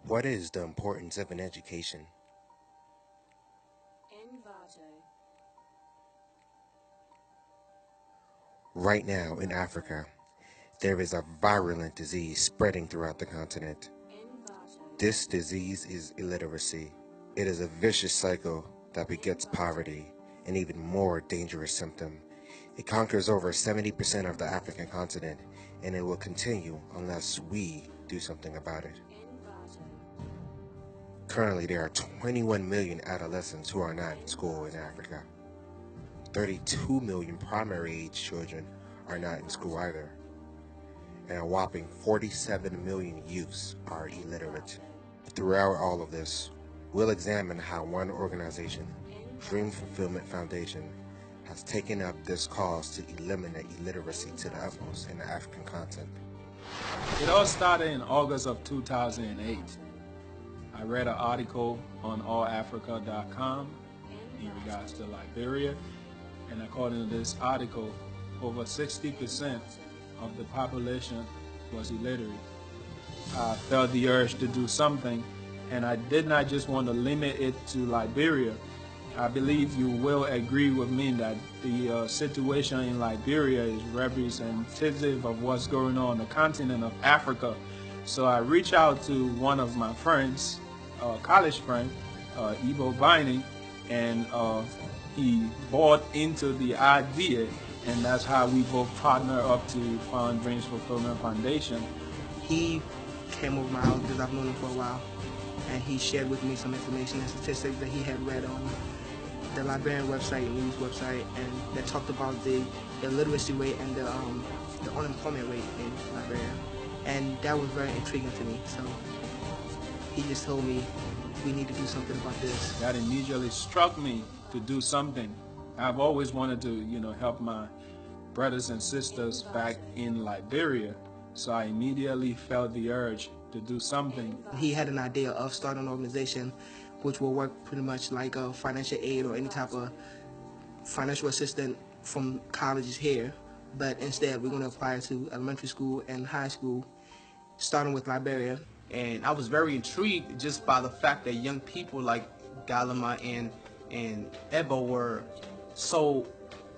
What is the importance of an education? Right now in Africa, there is a virulent disease spreading throughout the continent. This disease is illiteracy. It is a vicious cycle that begets poverty, an even more dangerous symptom. It conquers over 70% of the African continent, and it will continue unless we do something about it. Currently, there are 21 million adolescents who are not in school in Africa. 32 million primary-age children are not in school either, and a whopping 47 million youths are illiterate. Throughout all of this, we'll examine how one organization, Dream Fulfillment Foundation, has taken up this cause to eliminate illiteracy to the utmost in the African continent. It all started in August of 2008. I read an article on allafrica.com in regards to Liberia, and according to this article, over 60% of the population was illiterate. I felt the urge to do something, and I did not just want to limit it to Liberia. I believe you will agree with me that the situation in Liberia is representative of what's going on the continent of Africa. So I reached out to one of my friends, college friend, Ivo Binding, and he bought into the idea, and that's how we both partner up to found Dreams Fulfillment Foundation. He came over my house because I've known him for a while, and he shared with me some information and statistics that he had read on the Liberian website, news website, and that talked about the illiteracy rate and the unemployment rate in Liberia, and that was very intriguing to me. So he just told me we need to do something about this. That immediately struck me to do something. I've always wanted to, help my brothers and sisters back in Liberia, so I immediately felt the urge to do something. He had an idea of starting an organization which will work pretty much like a financial aid or any type of financial assistance from colleges here, but instead we're going to apply it to elementary school and high school, starting with Liberia. And I was very intrigued just by the fact that young people like Galama and Ebo were so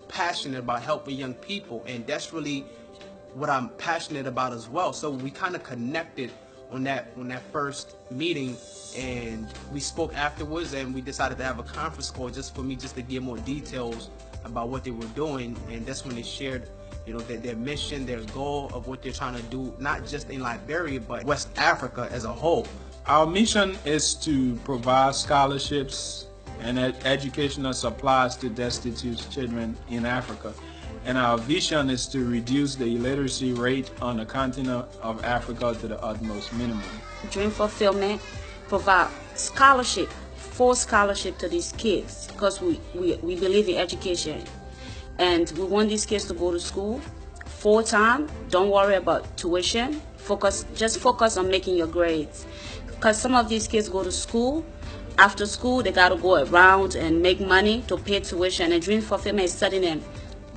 passionate about helping young people, and that's really what I'm passionate about as well. So we kind of connected on that first meeting, and we spoke afterwards, and we decided to have a conference call just for me to get more details about what they were doing. And that's when they shared their mission, their goal of what they're trying to do, not just in Liberia, but West Africa as a whole. Our mission is to provide scholarships and educational supplies to destitute children in Africa. And our vision is to reduce the illiteracy rate on the continent of Africa to the utmost minimum. Dream Fulfillment provide full scholarship to these kids, because we believe in education. And we want these kids to go to school full time. Don't worry about tuition. Just focus on making your grades. Because some of these kids go to school. After school, they got to go around and make money to pay tuition. And Dream Fulfillment is telling them,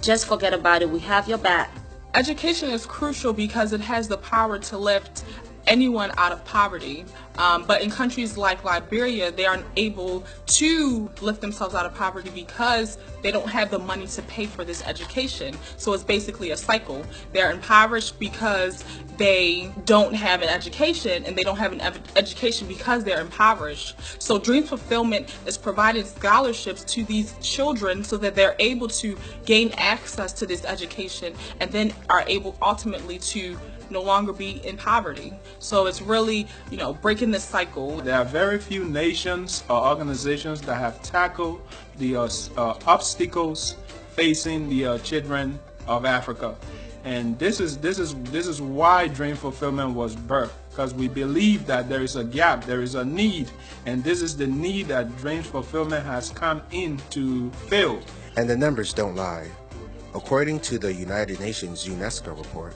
just forget about it. We have your back. Education is crucial because it has the power to lift anyone out of poverty. But in countries like Liberia, they aren't able to lift themselves out of poverty because they don't have the money to pay for this education. So it's basically a cycle. They're impoverished because they don't have an education, and they don't have an education because they're impoverished. So Dream Fulfillment is providing scholarships to these children so that they're able to gain access to this education, and then are able ultimately to no longer be in poverty. So it's really, breaking this cycle. There are very few nations or organizations that have tackled the obstacles facing the children of Africa. And this is why Dream Fulfillment was birthed, because we believe that there is a gap, there is a need, and this is the need that Dream Fulfillment has come in to fill. And the numbers don't lie. According to the United Nations UNESCO report,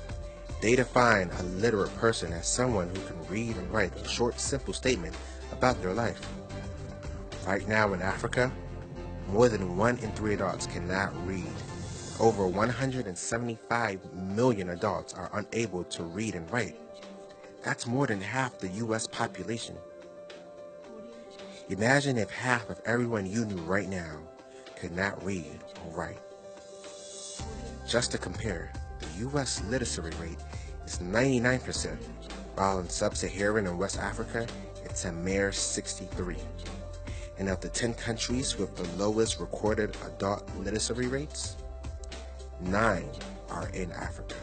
they define a literate person as someone who can read and write a short, simple statement about their life. Right now in Africa, more than 1 in 3 adults cannot read. Over 175 million adults are unable to read and write. That's more than half the U.S. population. Imagine if half of everyone you knew right now could not read or write. Just to compare, the U.S. literacy rate is 99%, while in sub-Saharan and West Africa, it's a mere 63. And of the 10 countries with the lowest recorded adult literacy rates, 9 are in Africa.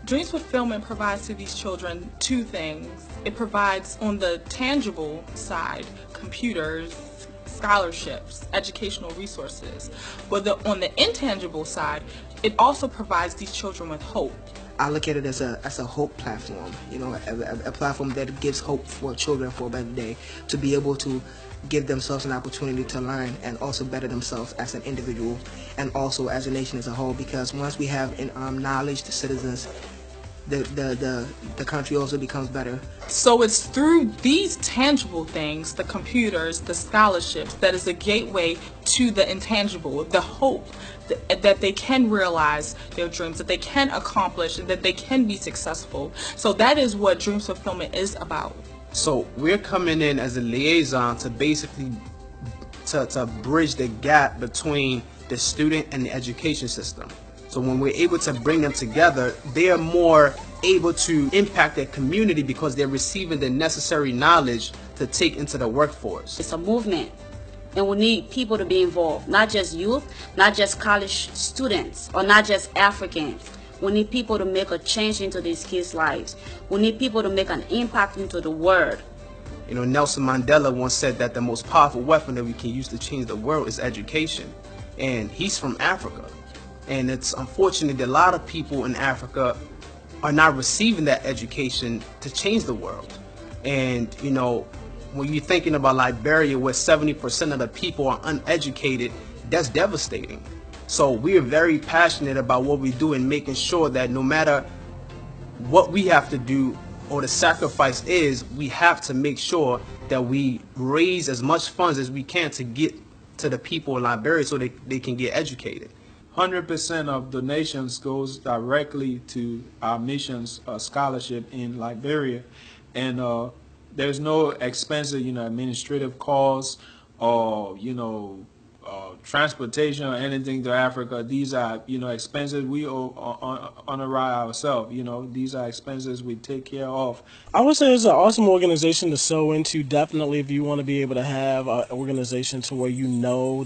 Dreams Fulfillment provides to these children two things. It provides on the tangible side, computers, scholarships, educational resources. But on the intangible side, it also provides these children with hope. I look at it as a hope platform, you know, a platform that gives hope for children for a better day, to be able to give themselves an opportunity to learn and also better themselves as an individual and also as a nation as a whole. Because once we have knowledge, the citizens, the country also becomes better. So it's through these tangible things, the computers, the scholarships, that is a gateway to the intangible, the hope that they can realize their dreams, that they can accomplish, and that they can be successful. So that is what Dreams Fulfillment is about. So we're coming in as a liaison to basically to bridge the gap between the student and the education system. So when we're able to bring them together, they are more able to impact their community because they're receiving the necessary knowledge to take into the workforce. It's a movement, and we need people to be involved, not just youth, not just college students, or not just Africans. We need people to make a change into these kids' lives. We need people to make an impact into the world. You know, Nelson Mandela once said that the most powerful weapon that we can use to change the world is education. And he's from Africa. And it's unfortunate that a lot of people in Africa are not receiving that education to change the world. And, you know, when you're thinking about Liberia, where 70% of the people are uneducated, that's devastating. So we are very passionate about what we do and making sure that no matter what we have to do or the sacrifice is, we have to make sure that we raise as much funds as we can to get to the people in Liberia so they can get educated. 100% of donations goes directly to our missions scholarship in Liberia, and there's no expensive, administrative costs or transportation or anything to Africa. These are expenses we honor ourselves. These are expenses we take care of. I would say it's an awesome organization to sow into. Definitely, if you want to be able to have an organization to where you know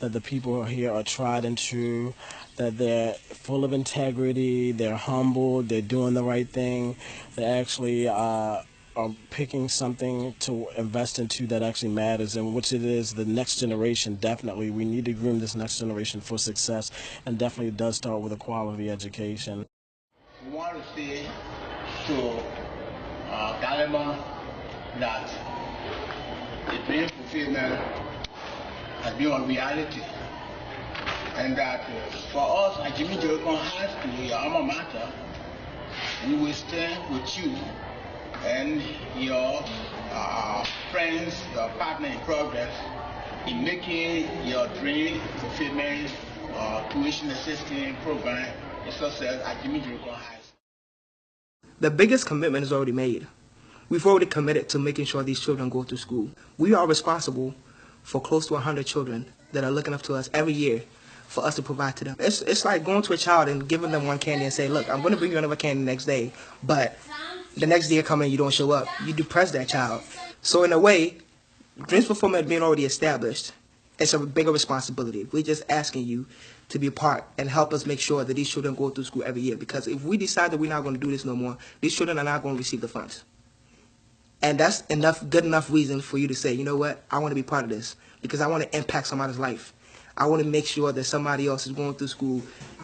that the people here are tried and true, that they're full of integrity, they're humble, they're doing the right thing, they actually are picking something to invest into that actually matters, and which it is the next generation. Definitely, we need to groom this next generation for success, and definitely it does start with a quality education. We want to say to Galima that the dream fulfillment has been a reality, and that for us at Jimmy Joycon High School, your alma mater, we will stand with you and your friends, your partner in progress, in making your dream fulfillment tuition assistance program a success at Jimmy Joycon High School. The biggest commitment is already made. We've already committed to making sure these children go to school. We are responsible for close to 100 children that are looking up to us every year for us to provide to them. It's like going to a child and giving them one candy and say, look, I'm going to bring you another candy next day, but the next day coming, you don't show up. You depress that child. So in a way, Dreams Fulfillment being already established, it's a bigger responsibility. We're just asking you to be a part and help us make sure that these children go through school every year. Because if we decide that we're not going to do this no more, these children are not going to receive the funds. And that's good enough reason for you to say, you know what, I want to be part of this because I want to impact somebody's life. I want to make sure that somebody else is going through school,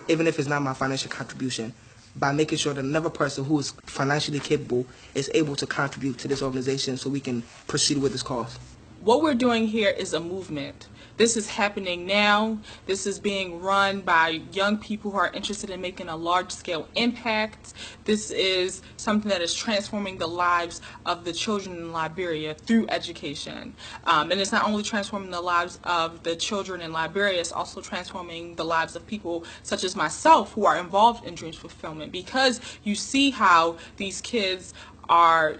even if it's not my financial contribution, by making sure that another person who is financially capable is able to contribute to this organization so we can proceed with this cause. What we're doing here is a movement. This is happening now. This is being run by young people who are interested in making a large-scale impact. This is something that is transforming the lives of the children in Liberia through education. And it's not only transforming the lives of the children in Liberia, it's also transforming the lives of people such as myself who are involved in Dreams Fulfillment, because you see how these kids are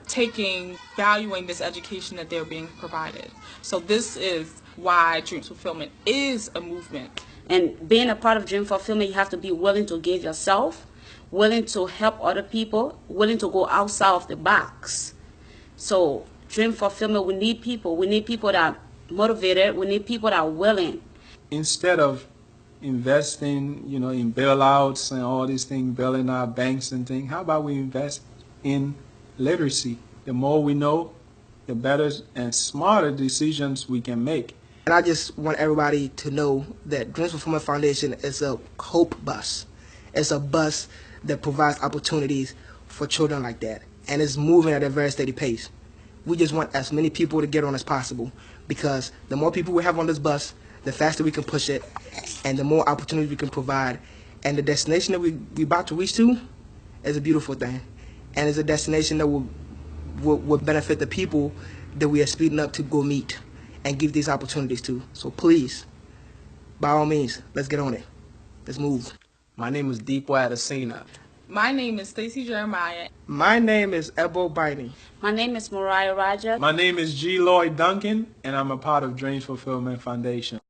valuing this education that they're being provided. So this is why Dreams Fulfillment is a movement. And being a part of Dream Fulfillment, you have to be willing to give yourself, willing to help other people, willing to go outside of the box. So Dream Fulfillment, we need people. We need people that are motivated. We need people that are willing. Instead of investing, in bailouts and all these things, bailing out banks and things, how about we invest in literacy? The more we know, the better and smarter decisions we can make. And I just want everybody to know that Dreams Fulfillment Foundation is a hope bus. It's a bus that provides opportunities for children like that. And it's moving at a very steady pace. We just want as many people to get on as possible, because the more people we have on this bus, the faster we can push it, and the more opportunities we can provide. And the destination that we about to reach to is a beautiful thing. And it's a destination that will benefit the people that we are speeding up to go meet and give these opportunities to. So please, by all means, let's get on it. Let's move. My name is Deepo Adesina. My name is Stacey Jeremiah. My name is Ebo Biney. My name is Mariah Raja. My name is G. Lloyd Duncan, and I'm a part of Dreams Fulfillment Foundation.